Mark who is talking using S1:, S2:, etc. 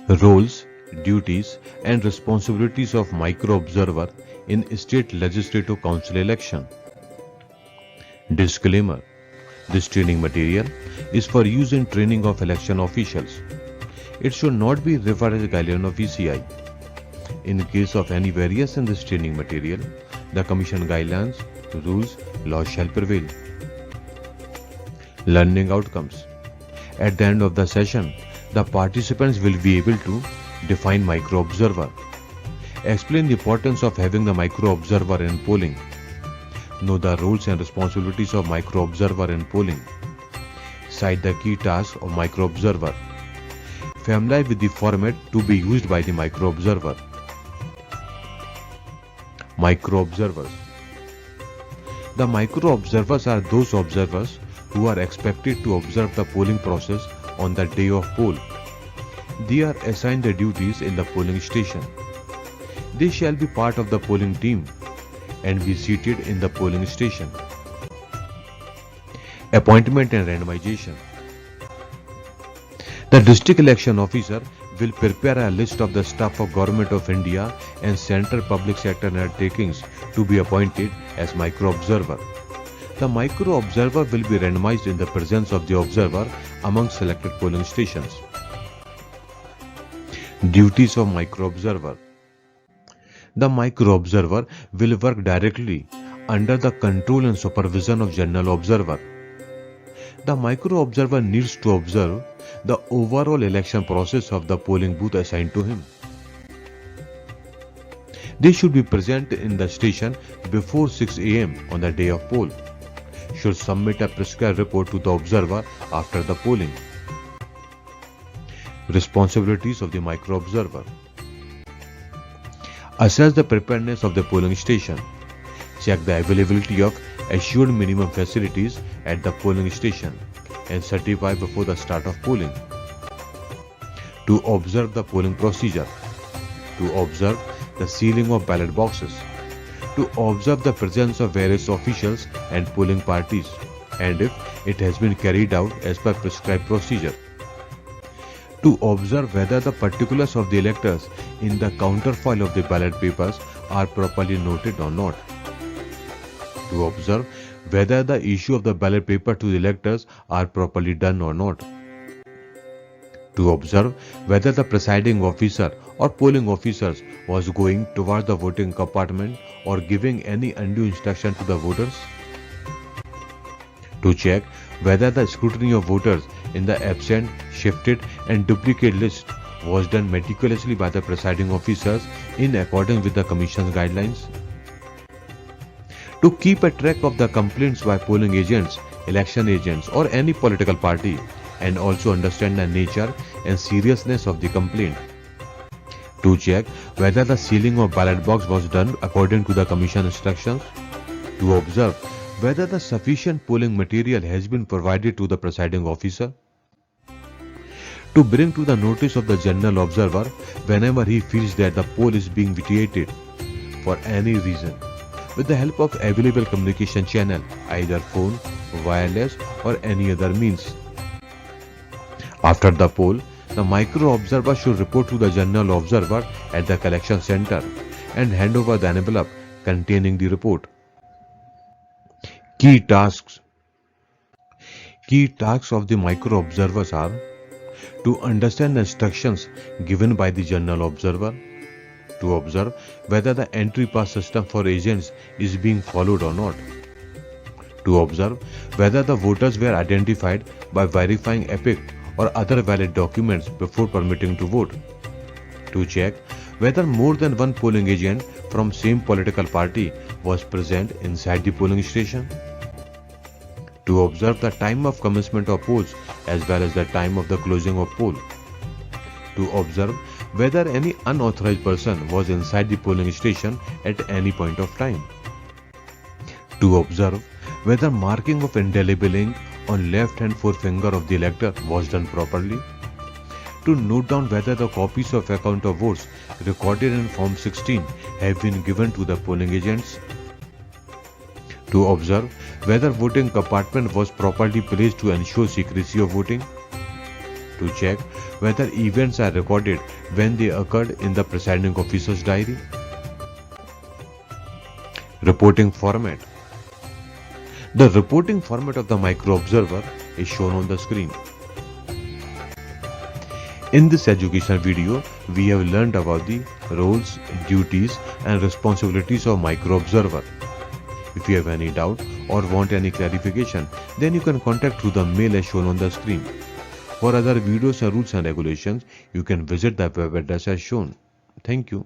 S1: Roles, duties and responsibilities of micro-observer in State Legislative Council election. Disclaimer: this training material is for use in training of election officials. It should not be referred as a guideline of ECI. In case of any variance in this training material, the Commission guidelines, rules, laws shall prevail. Learning outcomes. At the end of the session, the participants will be able to define micro-observer, explain the importance of having the micro-observer in polling, know the roles and responsibilities of micro-observer in polling, cite the key tasks of micro-observer, familiarize with the format to be used by the micro-observer. Micro-observers. The micro-observers are those observers who are expected to observe the polling process on the day of poll. They are assigned the duties in the polling station. They shall be part of the polling team and be seated in the polling station. Appointment and randomization. The district election officer will prepare a list of the staff of Government of India and central public sector undertakings to be appointed as micro-observer. The micro-observer will be randomized in the presence of the observer among selected polling stations. Duties of micro-observer. The micro-observer will work directly under the control and supervision of general observer. The micro-observer needs to observe the overall election process of the polling booth assigned to him. They should be present in the station before 6 am on the day of poll. Should submit a prescribed report to the observer after the polling. Responsibilities of the micro-observer. Assess the preparedness of the polling station. Check the availability of assured minimum facilities at the polling station and certify before the start of polling. To observe the polling procedure. To observe the sealing of ballot boxes. To observe the presence of various officials and polling parties, and if it has been carried out as per prescribed procedure. To observe whether the particulars of the electors in the counterfoil of the ballot papers are properly noted or not. To observe whether the issue of the ballot paper to the electors are properly done or not. To observe whether the presiding officer or polling officers was going towards the voting compartment or giving any undue instruction to the voters. To check whether the scrutiny of voters in the absent, shifted and duplicate list was done meticulously by the presiding officers in accordance with the Commission's guidelines. To keep a track of the complaints by polling agents, election agents or any political party and also understand the nature and seriousness of the complaint. To check whether the sealing of ballot box was done according to the Commission instructions. To observe whether the sufficient polling material has been provided to the presiding officer. To bring to the notice of the general observer whenever he feels that the poll is being vitiated for any reason with the help of available communication channel, either phone, wireless or any other means. After the poll, the micro-observer should report to the general observer at the collection center and hand over the envelope containing the report. Key tasks. Key tasks of the micro-observers are to understand the instructions given by the general observer, to observe whether the entry pass system for agents is being followed or not, to observe whether the voters were identified by verifying EPIC or other valid documents before permitting to vote, to check whether more than one polling agent from same political party was present inside the polling station, to observe the time of commencement of polls as well as the time of the closing of poll, to observe whether any unauthorized person was inside the polling station at any point of time, to observe whether marking of indelible ink on left hand forefinger of the elector was done properly, to note down whether the copies of account of votes recorded in Form 16 have been given to the polling agents, to observe whether voting compartment was properly placed to ensure secrecy of voting, To check whether events are recorded when they occurred in the presiding officer's diary. Reporting format. The reporting format of the micro observer is shown on the screen. In this educational video, we have learned about the roles, duties and responsibilities of micro observer. If you have any doubt or want any clarification, then you can contact through the mail as shown on the screen. For other videos and rules and regulations, you can visit the web address as shown. Thank you.